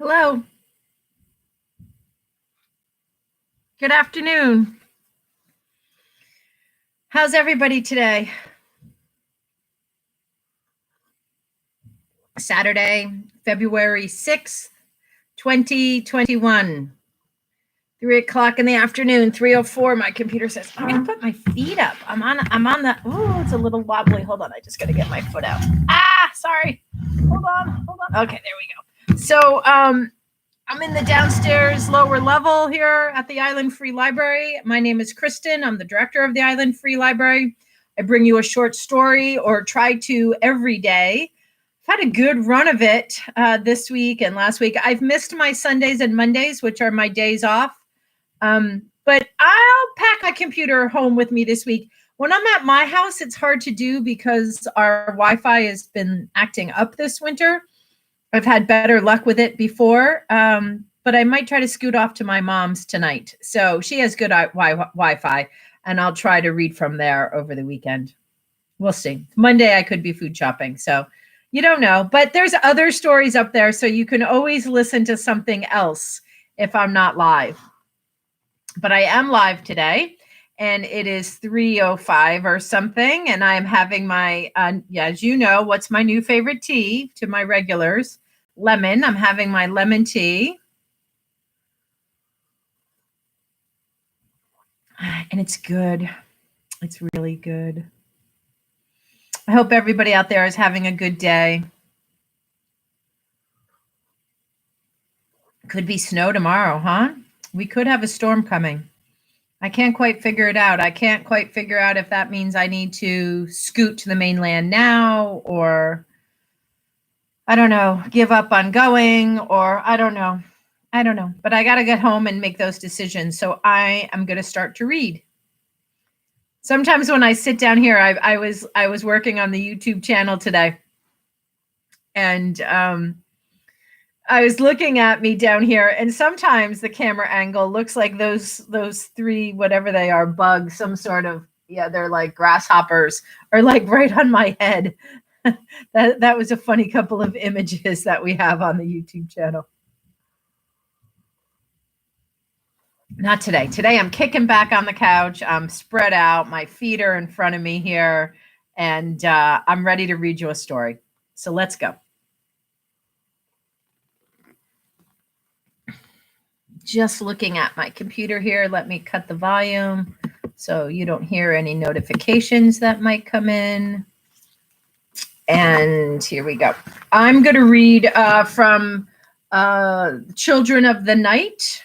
Hello. Good afternoon. How's everybody today? Saturday, February 6th, 2021. 3 o'clock in the afternoon, 3:04. My computer says, I'm going to put my feet up. I'm on the, oh, it's a little wobbly. Hold on. I just got to get my foot out. Sorry. Hold on. Okay, there we go. So, I'm in the downstairs lower level here at the Island Free Library. My name is Kristen. I'm the director of the Island Free Library. I bring you a short story, or try to, every day. I've had a good run of it this week and last week. I've missed my Sundays and Mondays, which are my days off. But I'll pack my computer home with me this week. When I'm at my house, it's hard to do because our Wi-Fi has been acting up this winter. I've had better luck with it before, but I might try to scoot off to my mom's tonight. So she has good Wi-Fi, and I'll try to read from there over the weekend. We'll see. Monday, I could be food shopping, so you don't know. But there's other stories up there, so you can always listen to something else if I'm not live. But I am live today, and it is 3:05 or something, and I'm having my, as you know, what's my new favorite tea to my regulars? Lemon. I'm having my lemon tea. And it's good. It's really good. I hope everybody out there is having a good day. Could be snow tomorrow, huh? We could have a storm coming. I can't quite figure it out. I can't quite figure out if that means I need to scoot to the mainland now, or I don't know, give up on going, or I don't know. But I got to get home and make those decisions. So I am going to start to read. Sometimes when I sit down here, I was working on the YouTube channel today, and I was looking at me down here, and sometimes the camera angle looks like those three, whatever they are, bugs, some sort of, they're like grasshoppers, are like right on my head. That was a funny couple of images that we have on the YouTube channel. Not today. Today I'm kicking back on the couch. I'm spread out. My feet are in front of me here, and I'm ready to read you a story. So let's go. Just looking at my computer here. Let me cut the volume so you don't hear any notifications that might come in. And here we go. I'm going to read from Children of the Night,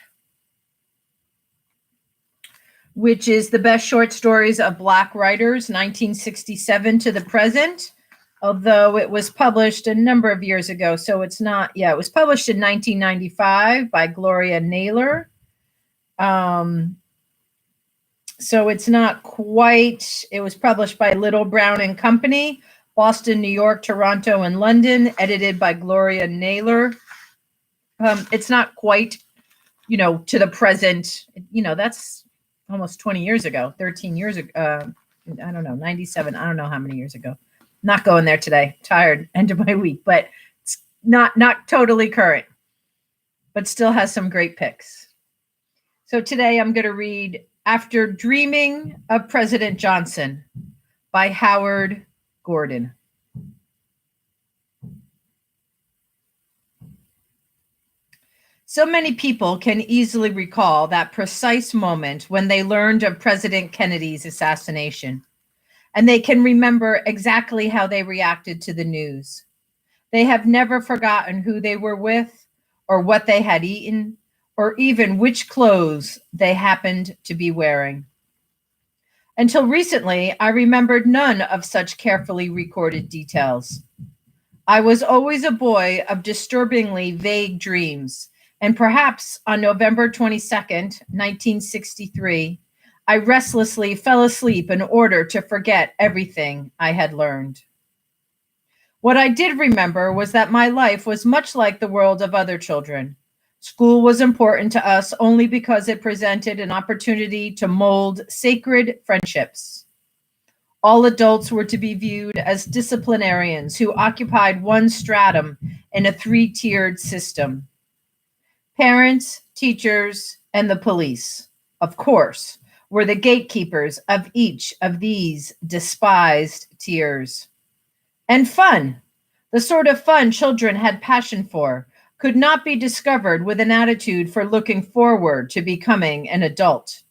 which is the best short stories of Black writers, 1967 to the present, although it was published a number of years ago. So it's not, it was published in 1995 by Gloria Naylor. So it's not quite, it was published by Little Brown and Company, Boston, New York, Toronto, and London, edited by Gloria Naylor. It's not quite, to the present, that's almost 20 years ago, 13 years ago, I don't know, 97, I don't know how many years ago. Not going there today, tired, end of my week, but it's not totally current, but still has some great picks. So today I'm going to read After Dreaming of President Johnson by Howard Gordon. So many people can easily recall that precise moment when they learned of President Kennedy's assassination, and they can remember exactly how they reacted to the news. They have never forgotten who they were with, or what they had eaten, or even which clothes they happened to be wearing. Until recently, I remembered none of such carefully recorded details. I was always a boy of disturbingly vague dreams, and perhaps on November 22nd, 1963, I restlessly fell asleep in order to forget everything I had learned. What I did remember was that my life was much like the world of other children. School was important to us only because it presented an opportunity to mold sacred friendships. All adults were to be viewed as disciplinarians who occupied one stratum in a three-tiered system. Parents, teachers, and the police, of course, were the gatekeepers of each of these despised tiers. And fun, the sort of fun children had passion for, could not be discovered with an attitude for looking forward to becoming an adult.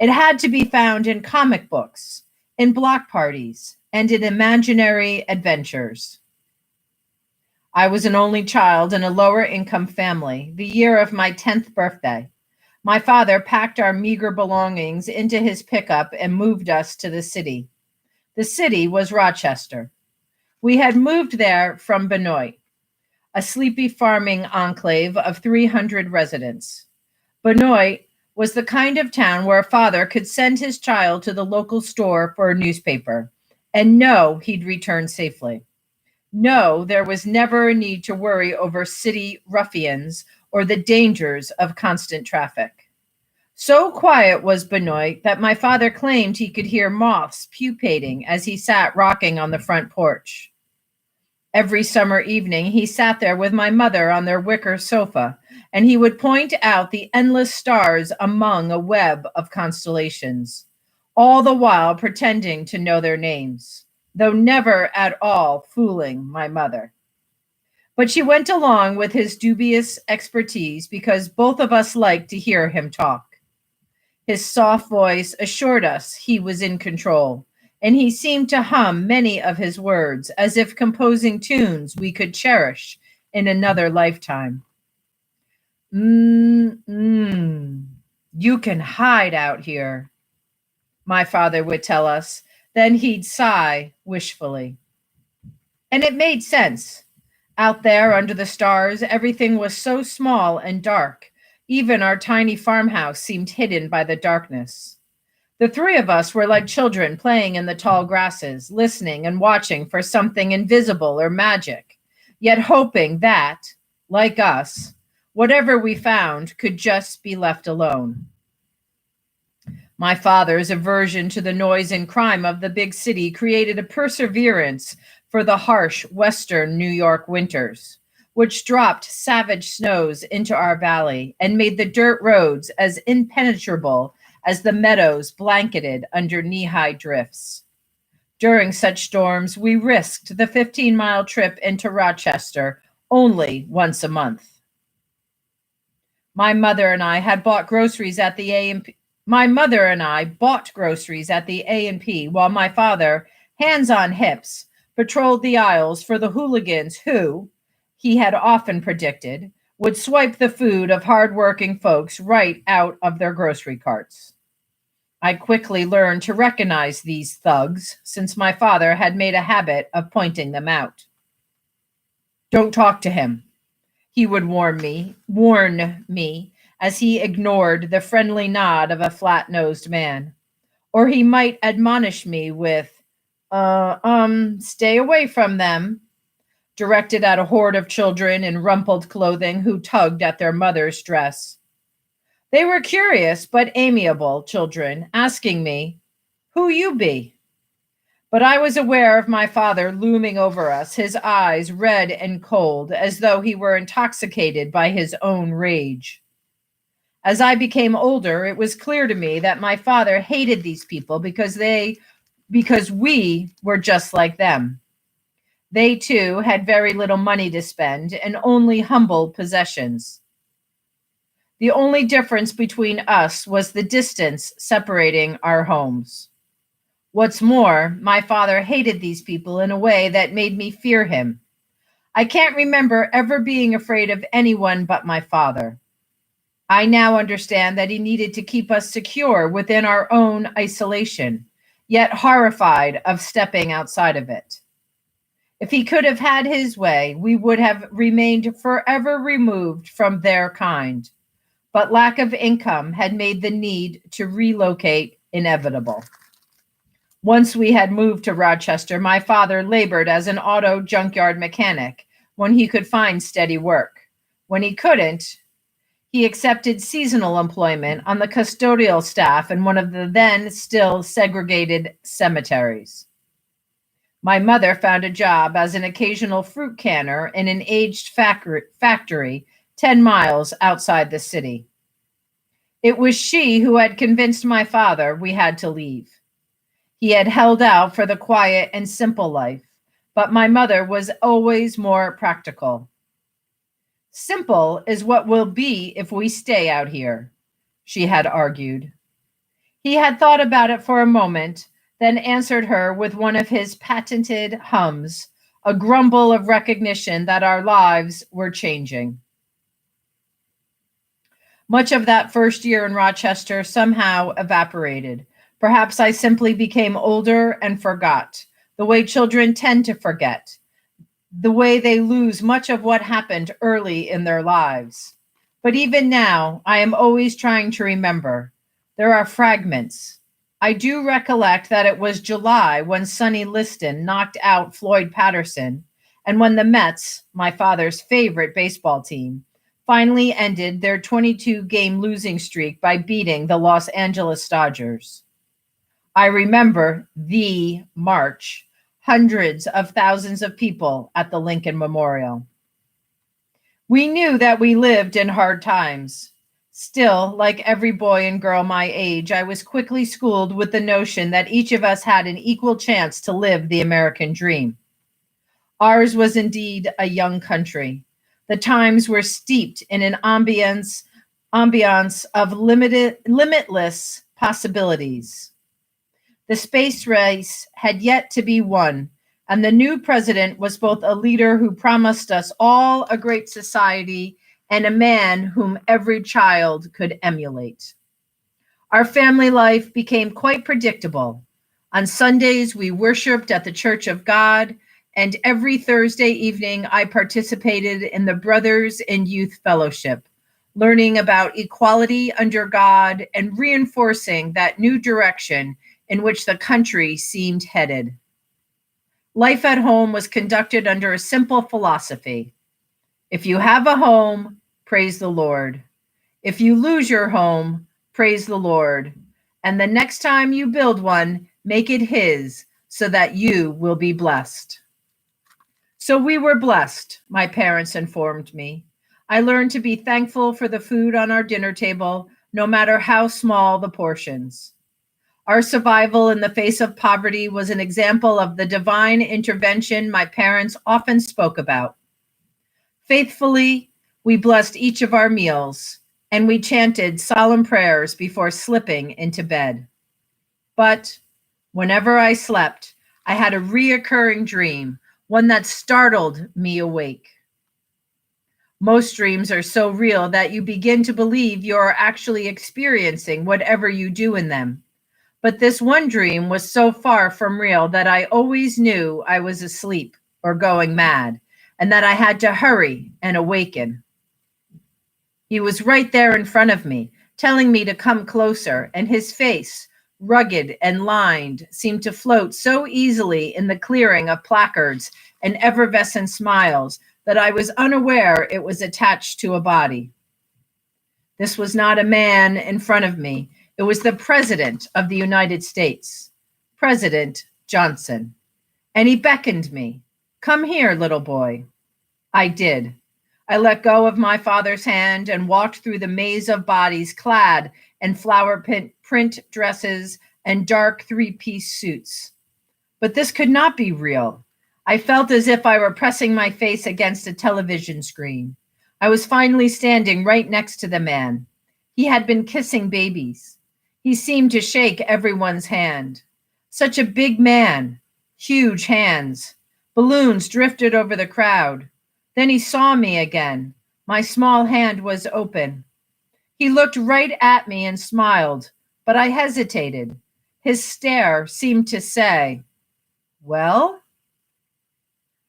It had to be found in comic books, in block parties, and in imaginary adventures. I was an only child in a lower income family, the year of my 10th birthday. My father packed our meager belongings into his pickup and moved us to the city. The city was Rochester. We had moved there from Benoit, a sleepy farming enclave of 300 residents. Benoit was the kind of town where a father could send his child to the local store for a newspaper and know he'd return safely. No, there was never a need to worry over city ruffians or the dangers of constant traffic. So quiet was Benoit that my father claimed he could hear moths pupating as he sat rocking on the front porch. Every summer evening, he sat there with my mother on their wicker sofa, and he would point out the endless stars among a web of constellations, all the while pretending to know their names, though never at all fooling my mother. But she went along with his dubious expertise because both of us liked to hear him talk. His soft voice assured us he was in control, and he seemed to hum many of his words as if composing tunes we could cherish in another lifetime. You can hide out here, my father would tell us. Then he'd sigh wishfully. And it made sense. Out there under the stars, everything was so small and dark. Even our tiny farmhouse seemed hidden by the darkness. The three of us were like children playing in the tall grasses, listening and watching for something invisible or magic, yet hoping that, like us, whatever we found could just be left alone. My father's aversion to the noise and crime of the big city created a perseverance for the harsh Western New York winters, which dropped savage snows into our valley and made the dirt roads as impenetrable as the meadows blanketed under knee-high drifts. During such storms, we risked the 15-mile trip into Rochester only once a month. My mother and I bought groceries at the A&P, while my father, hands on hips, patrolled the aisles for the hooligans who, he had often predicted, would swipe the food of hardworking folks right out of their grocery carts. I quickly learned to recognize these thugs since my father had made a habit of pointing them out. Don't talk to him, he would warn me as he ignored the friendly nod of a flat-nosed man. Or he might admonish me with, stay away from them, directed at a horde of children in rumpled clothing who tugged at their mother's dress. They were curious but amiable children, asking me, who you be? But I was aware of my father looming over us, his eyes red and cold, as though he were intoxicated by his own rage. As I became older, it was clear to me that my father hated these people because we were just like them. They too had very little money to spend and only humble possessions. The only difference between us was the distance separating our homes. What's more, my father hated these people in a way that made me fear him. I can't remember ever being afraid of anyone but my father. I now understand that he needed to keep us secure within our own isolation, yet horrified of stepping outside of it. If he could have had his way, we would have remained forever removed from their kind. But lack of income had made the need to relocate inevitable. Once we had moved to Rochester, my father labored as an auto junkyard mechanic when he could find steady work. When he couldn't, he accepted seasonal employment on the custodial staff in one of the then still segregated cemeteries. My mother found a job as an occasional fruit canner in an aged factory 10 miles outside the city. It was she who had convinced my father we had to leave. He had held out for the quiet and simple life, but my mother was always more practical. Simple is what will be if we stay out here, she had argued. He had thought about it for a moment, then answered her with one of his patented hums, a grumble of recognition that our lives were changing. Much of that first year in Rochester somehow evaporated. Perhaps I simply became older and forgot, the way children tend to forget, the way they lose much of what happened early in their lives. But even now, I am always trying to remember. There are fragments. I do recollect that it was July when Sonny Liston knocked out Floyd Patterson, and when the Mets, my father's favorite baseball team, finally ended their 22-game losing streak by beating the Los Angeles Dodgers. I remember the march, hundreds of thousands of people at the Lincoln Memorial. We knew that we lived in hard times. Still, like every boy and girl my age, I was quickly schooled with the notion that each of us had an equal chance to live the American dream. Ours was indeed a young country. The times were steeped in an ambiance of limitless possibilities. The space race had yet to be won, and the new president was both a leader who promised us all a great society and a man whom every child could emulate. Our family life became quite predictable. On Sundays, we worshiped at the Church of God, and every Thursday evening, I participated in the Brothers in Youth Fellowship, learning about equality under God and reinforcing that new direction in which the country seemed headed. Life at home was conducted under a simple philosophy. If you have a home, praise the Lord. If you lose your home, praise the Lord. And the next time you build one, make it His, so that you will be blessed. So we were blessed, my parents informed me. I learned to be thankful for the food on our dinner table, no matter how small the portions. Our survival in the face of poverty was an example of the divine intervention my parents often spoke about. Faithfully, we blessed each of our meals, and we chanted solemn prayers before slipping into bed. But whenever I slept, I had a reoccurring dream, one that startled me awake. Most dreams are so real that you begin to believe you are actually experiencing whatever you do in them. But this one dream was so far from real that I always knew I was asleep or going mad, and that I had to hurry and awaken. He was right there in front of me, telling me to come closer, and his face, rugged and lined, seemed to float so easily in the clearing of placards and effervescent smiles that I was unaware it was attached to a body. This was not a man in front of me. It was the President of the United States, President Johnson. And he beckoned me. Come here, little boy. I did. I let go of my father's hand and walked through the maze of bodies clad in flower print dresses and dark three-piece suits. But this could not be real. I felt as if I were pressing my face against a television screen. I was finally standing right next to the man. He had been kissing babies. He seemed to shake everyone's hand. Such a big man, huge hands. Balloons drifted over the crowd. Then he saw me again. My small hand was open. He looked right at me and smiled, but I hesitated. His stare seemed to say, "Well?"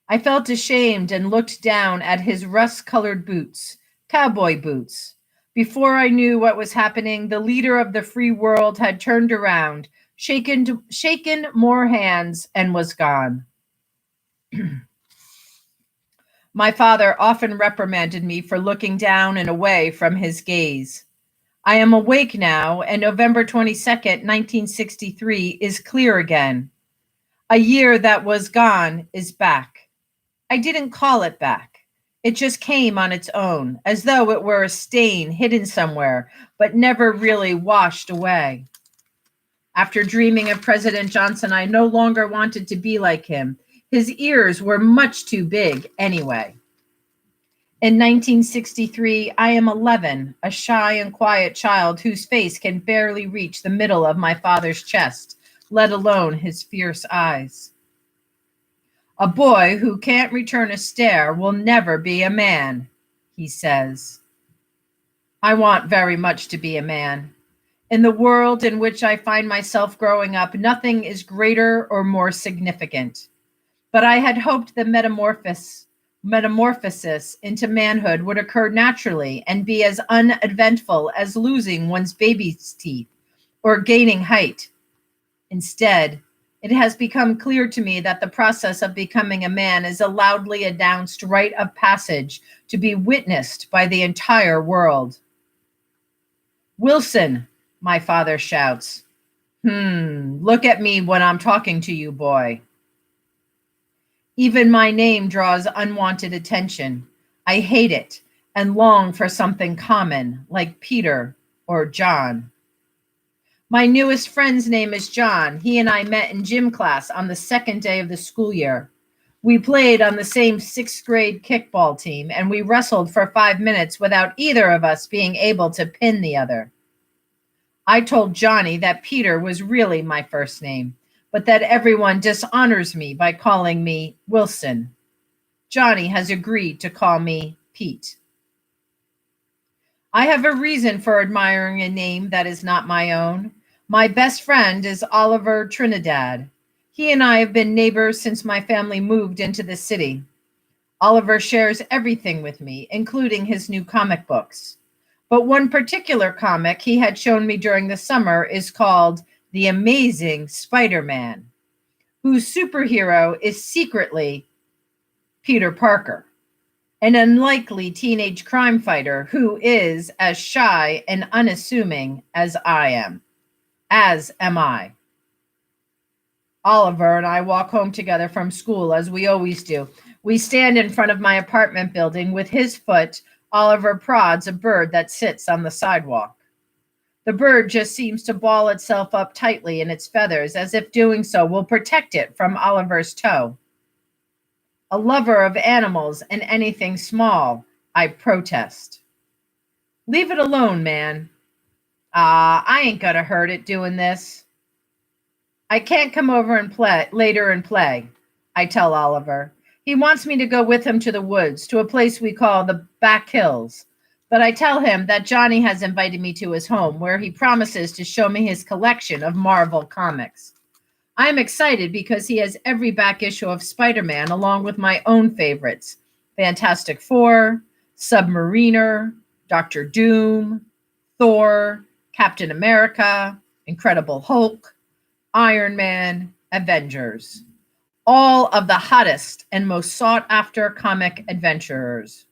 I felt ashamed and looked down at his rust-colored boots, cowboy boots. Before I knew what was happening, the leader of the free world had turned around, shaken more hands, and was gone. My father often reprimanded me for looking down and away from his gaze. I am awake now, and November 22nd, 1963 is clear again. A year that was gone is back. I didn't call it back. It just came on its own, as though it were a stain hidden somewhere, but never really washed away. After dreaming of President Johnson, I no longer wanted to be like him. His ears were much too big anyway. In 1963, I am 11, a shy and quiet child whose face can barely reach the middle of my father's chest, let alone his fierce eyes. A boy who can't return a stare will never be a man, he says. I want very much to be a man. In the world in which I find myself growing up, nothing is greater or more significant. But I had hoped the metamorphosis into manhood would occur naturally and be as uneventful as losing one's baby's teeth or gaining height. Instead, it has become clear to me that the process of becoming a man is a loudly announced rite of passage to be witnessed by the entire world. Wilson, my father shouts. Look at me when I'm talking to you, boy. Even my name draws unwanted attention. I hate it and long for something common, like Peter or John. My newest friend's name is John. He and I met in gym class on the second day of the school year. We played on the same sixth grade kickball team, and we wrestled for 5 minutes without either of us being able to pin the other. I told Johnny that Peter was really my first name, but that everyone dishonors me by calling me Wilson. Johnny has agreed to call me Pete. I have a reason for admiring a name that is not my own. My best friend is Oliver Trinidad. He and I have been neighbors since my family moved into the city. Oliver shares everything with me, including his new comic books. But one particular comic he had shown me during the summer is called The Amazing Spider-Man, whose superhero is secretly Peter Parker, an unlikely teenage crime fighter who is as shy and unassuming as I am. As am I. Oliver and I walk home together from school as we always do. We stand in front of my apartment building. With his foot, Oliver prods a bird that sits on the sidewalk. The bird just seems to ball itself up tightly in its feathers, as if doing so will protect it from Oliver's toe. A lover of animals and anything small, I protest. Leave it alone, man. I ain't gonna hurt it doing this. I can't come over and play later and play, I tell Oliver. He wants me to go with him to the woods, to a place we call the Back Hills. But I tell him that Johnny has invited me to his home, where he promises to show me his collection of Marvel comics. I'm excited because he has every back issue of Spider-Man, along with my own favorites: Fantastic Four, Submariner, Doctor Doom, Thor, Captain America, Incredible Hulk, Iron Man, Avengers. All of the hottest and most sought-after comic adventurers.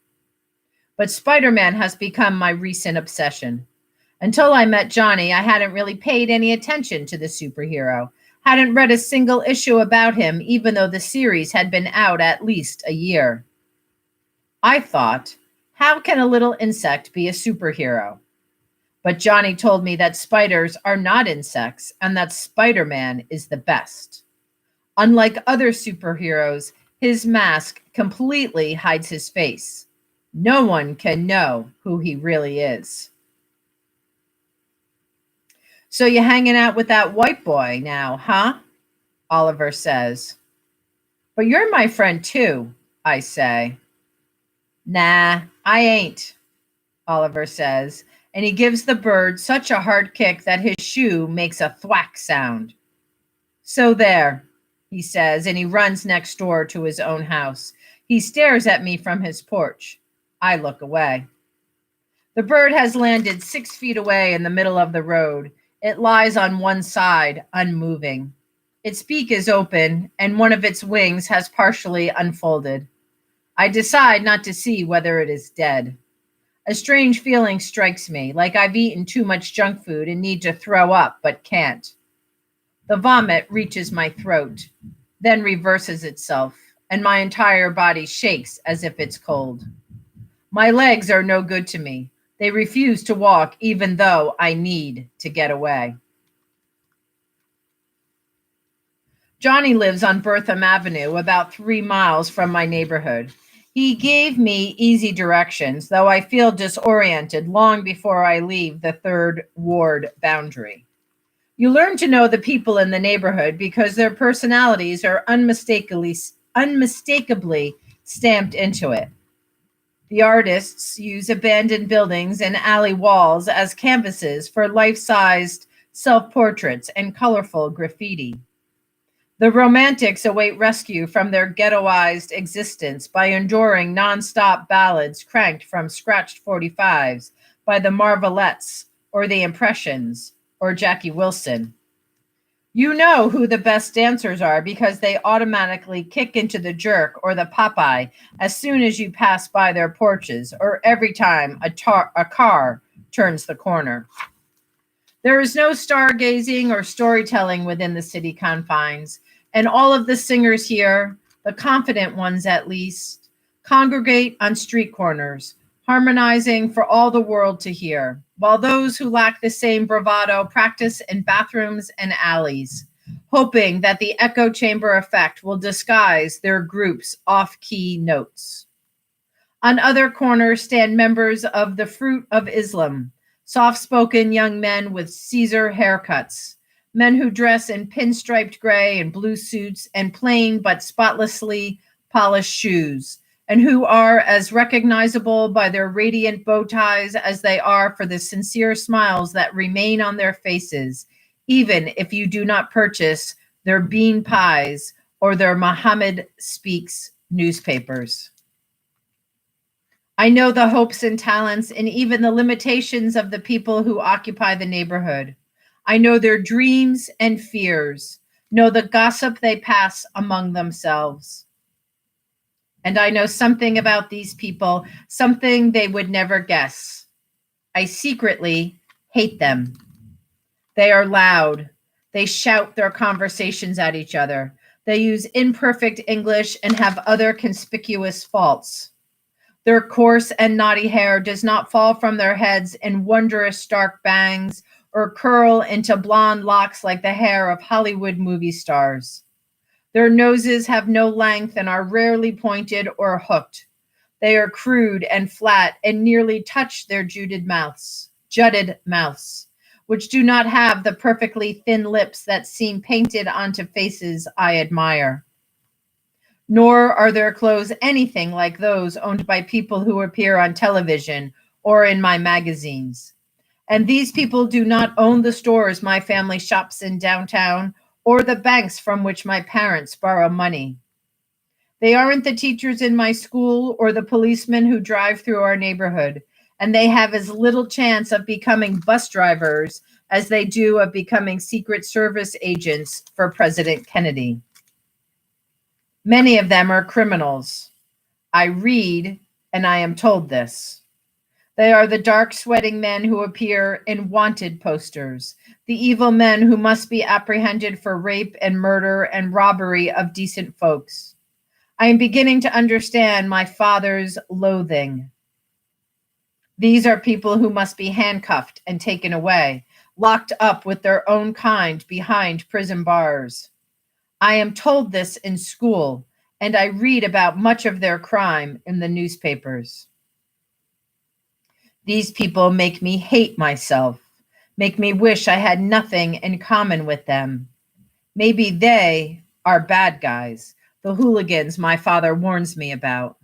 But Spider-Man has become my recent obsession. Until I met Johnny, I hadn't really paid any attention to the superhero, hadn't read a single issue about him, even though the series had been out at least a year. I thought, how can a little insect be a superhero? But Johnny told me that spiders are not insects and that Spider-Man is the best. Unlike other superheroes, his mask completely hides his face. No one can know who he really is. So you're hanging out with that white boy now, huh? Oliver says. But you're my friend too, I say. Nah, I ain't, Oliver says, and he gives the bird such a hard kick that his shoe makes a thwack sound. So there, he says, and he runs next door to his own house. He stares at me from his porch. I look away. The bird has landed 6 feet away in the middle of the road. It lies on one side, unmoving. Its beak is open, and one of its wings has partially unfolded. I decide not to see whether it is dead. A strange feeling strikes me, like I've eaten too much junk food and need to throw up, but can't. The vomit reaches my throat, then reverses itself. and my entire body shakes as if it's cold. My legs are no good to me. They refuse to walk even though I need to get away. Johnny lives on Bertham Avenue, about 3 miles from my neighborhood. He gave me easy directions, though I feel disoriented long before I leave the third ward boundary. You learn to know the people in the neighborhood because their personalities are unmistakably stamped into it. The artists use abandoned buildings and alley walls as canvases for life-sized self-portraits and colorful graffiti. The romantics await rescue from their ghettoized existence by enduring nonstop ballads cranked from scratched 45s by the Marvelettes or the Impressions or Jackie Wilson. You know who the best dancers are because they automatically kick into the jerk or the Popeye as soon as you pass by their porches or every time a car turns the corner. There is no stargazing or storytelling within the city confines, and all of the singers here, the confident ones at least, congregate on street corners, harmonizing for all the world to hear, while those who lack the same bravado practice in bathrooms and alleys, hoping that the echo chamber effect will disguise their group's off-key notes. On other corners stand members of the Fruit of Islam, soft-spoken young men with Caesar haircuts, men who dress in pinstriped gray and blue suits and plain but spotlessly polished shoes, and who are as recognizable by their radiant bow ties as they are for the sincere smiles that remain on their faces, even if you do not purchase their bean pies or their Muhammad Speaks newspapers. I know the hopes and talents and even the limitations of the people who occupy the neighborhood. I know their dreams and fears, know the gossip they pass among themselves. And I know something about these people, something they would never guess. I secretly hate them. They are loud. They shout their conversations at each other. They use imperfect English and have other conspicuous faults. Their coarse and knotty hair does not fall from their heads in wondrous stark bangs or curl into blonde locks like the hair of Hollywood movie stars. Their noses have no length and are rarely pointed or hooked. They are crude and flat and nearly touch their jutted mouths, which do not have the perfectly thin lips that seem painted onto faces I admire. Nor are their clothes anything like those owned by people who appear on television or in my magazines. And these people do not own the stores my family shops in downtown or the banks from which my parents borrow money. They aren't the teachers in my school or the policemen who drive through our neighborhood, and they have as little chance of becoming bus drivers as they do of becoming Secret Service agents for President Kennedy. Many of them are criminals. I read, and I am told this. They are the dark sweating men who appear in wanted posters, the evil men who must be apprehended for rape and murder and robbery of decent folks. I am beginning to understand my father's loathing. These are people who must be handcuffed and taken away, locked up with their own kind behind prison bars. I am told this in school, and I read about much of their crime in the newspapers. These people make me hate myself, make me wish I had nothing in common with them. Maybe they are bad guys, the hooligans my father warns me about.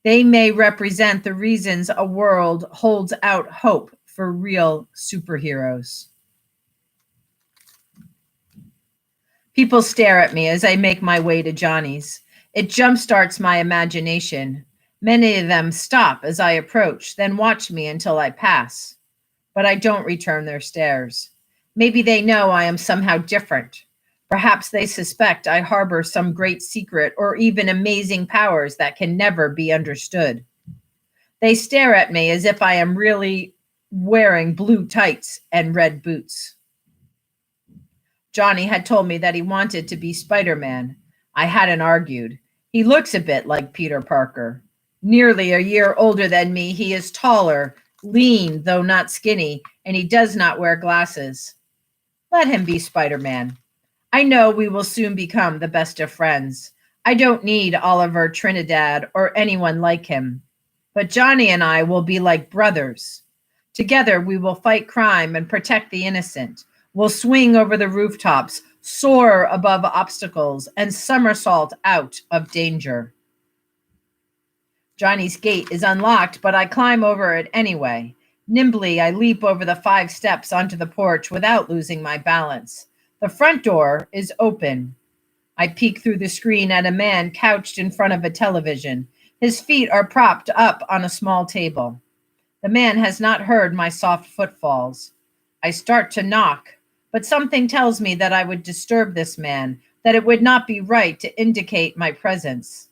They may represent the reasons a world holds out hope for real superheroes. People stare at me as I make my way to Johnny's. It jumpstarts my imagination. Many of them stop as I approach, then watch me until I pass. But I don't return their stares. Maybe they know I am somehow different. Perhaps they suspect I harbor some great secret or even amazing powers that can never be understood. They stare at me as if I am really wearing blue tights and red boots. Johnny had told me that he wanted to be Spider-Man. I hadn't argued. He looks a bit like Peter Parker. Nearly a year older than me, he is taller, lean, though not skinny, and he does not wear glasses. Let him be Spider-Man. I know we will soon become the best of friends. I don't need Oliver Trinidad or anyone like him. But Johnny and I will be like brothers. Together we will fight crime and protect the innocent. We'll swing over the rooftops, soar above obstacles, and somersault out of danger. Johnny's gate is unlocked, but I climb over it anyway. Nimbly, I leap over the 5 steps onto the porch without losing my balance. The front door is open. I peek through the screen at a man couched in front of a television. His feet are propped up on a small table. The man has not heard my soft footfalls. I start to knock, but something tells me that I would disturb this man, that it would not be right to indicate my presence.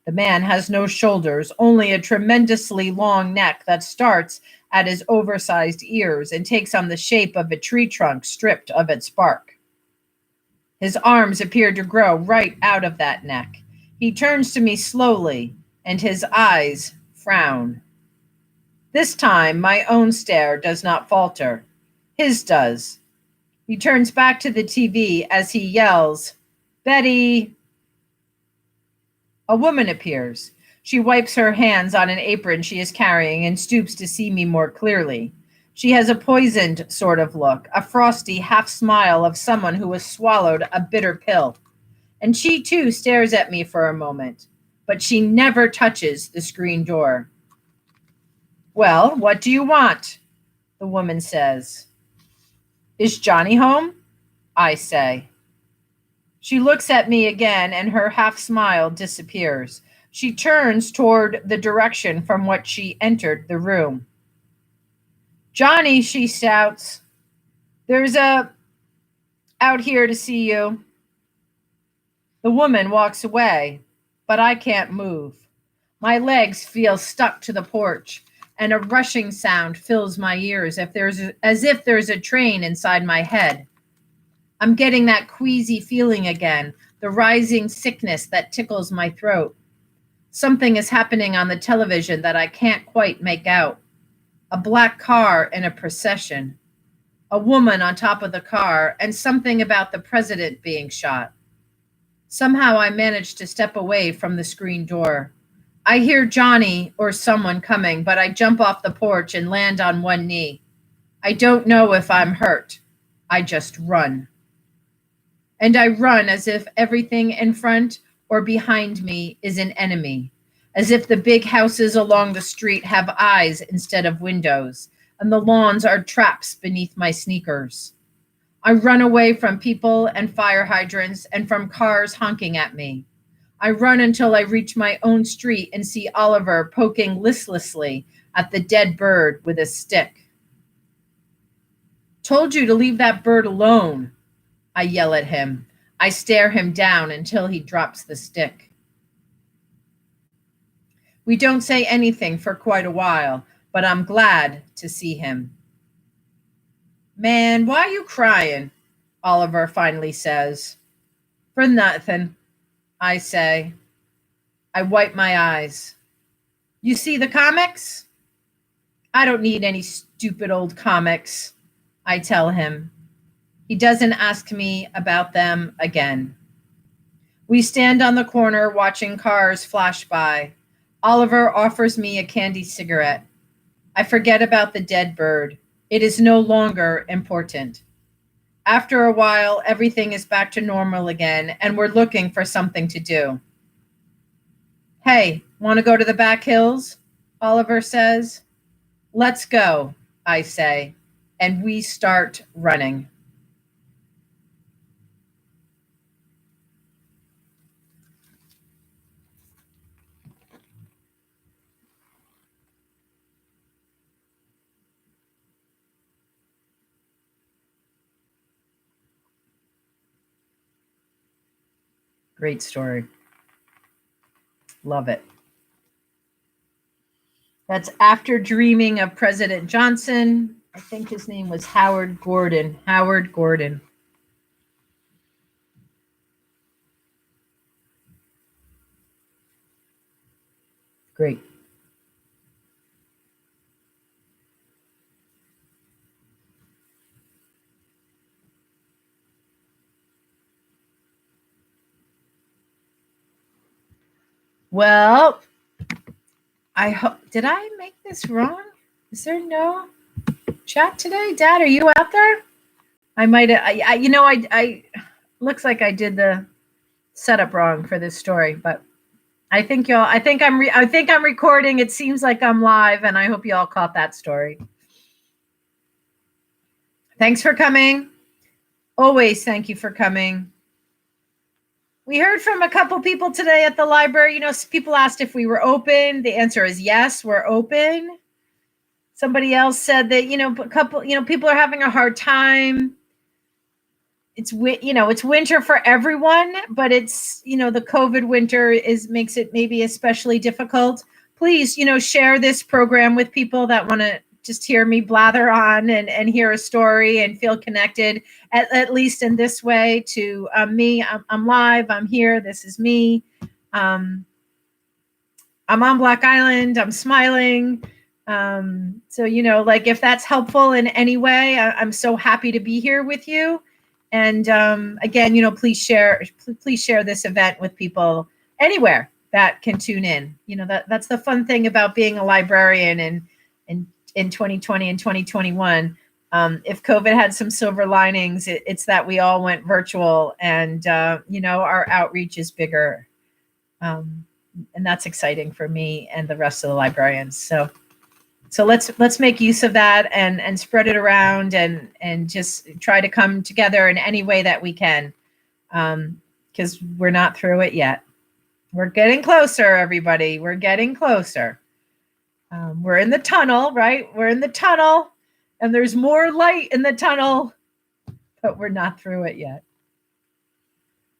The man has no shoulders, only a tremendously long neck that starts at his oversized ears and takes on the shape of a tree trunk stripped of its bark. His arms appear to grow right out of that neck. He turns to me slowly, and his eyes frown. This time, my own stare does not falter. His does. He turns back to the TV as he yells, "Betty!" A woman appears. She wipes her hands on an apron she is carrying and stoops to see me more clearly. She has a poisoned sort of look, a frosty half smile of someone who has swallowed a bitter pill. And she too stares at me for a moment, but she never touches the screen door. "Well, what do you want?" the woman says. "Is Johnny home?" I say. She looks at me again and her half smile disappears. She turns toward the direction from which she entered the room. "Johnny," she shouts, "there's a out here to see you." The woman walks away, but I can't move. My legs feel stuck to the porch, and a rushing sound fills my ears as if there's a train inside my head. I'm getting that queasy feeling again, the rising sickness that tickles my throat. Something is happening on the television that I can't quite make out. A black car in a procession. A woman on top of the car, and something about the president being shot. Somehow I manage to step away from the screen door. I hear Johnny or someone coming, but I jump off the porch and land on one knee. I don't know if I'm hurt. I just run. And I run as if everything in front or behind me is an enemy, as if the big houses along the street have eyes instead of windows, and the lawns are traps beneath my sneakers. I run away from people and fire hydrants and from cars honking at me. I run until I reach my own street and see Oliver poking listlessly at the dead bird with a stick. "Told you to leave that bird alone," I yell at him. I stare him down until he drops the stick. We don't say anything for quite a while, but I'm glad to see him. "Man, why you crying?" Oliver finally says. "For nothing," I say. I wipe my eyes. "You see the comics?" "I don't need any stupid old comics," I tell him. He doesn't ask me about them again. We stand on the corner watching cars flash by. Oliver offers me a candy cigarette. I forget about the dead bird. It is no longer important. After a while, everything is back to normal again, and we're looking for something to do. "Hey, want to go to the back hills?" Oliver says. "Let's go," I say, and we start running. Great story. Love it. That's After Dreaming of President Johnson. I think his name was Howard Gordon. Howard Gordon. Great. Well, I hope, did I make this wrong? Is there no chat today? Dad, are you out there? I might have, I looks like I did the setup wrong for this story, but I think I'm recording. It seems like I'm live, and I hope you all caught that story. Thanks for coming. Always thank you for coming. We heard from a couple people today at the library. People asked if we were open. The answer is yes, we're open. Somebody else said that, people are having a hard time. It's winter for everyone, but it's, the COVID winter makes it maybe especially difficult. Please, share this program with people that want to just hear me blather on and hear a story and feel connected, at least in this way, to me. I'm live. I'm here. This is me. I'm on Black Island. I'm smiling. So, if that's helpful in any way, I'm so happy to be here with you. And again, please share this event with people anywhere that can tune in. That's the fun thing about being a librarian in 2020 and 2021. If COVID had some silver linings, it's that we all went virtual, and our outreach is bigger, and that's exciting for me and the rest of the librarians. So let's make use of that and spread it around and just try to come together in any way that we can, because we're not through it yet. We're getting closer, everybody. We're getting closer. We're in the tunnel, right? We're in the tunnel, and there's more light in the tunnel, but we're not through it yet.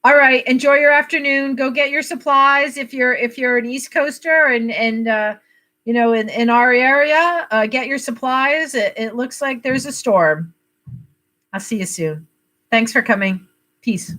All right, enjoy your afternoon. Go get your supplies if you're an East Coaster and in our area. Get your supplies. It looks like there's a storm. I'll see you soon. Thanks for coming. Peace.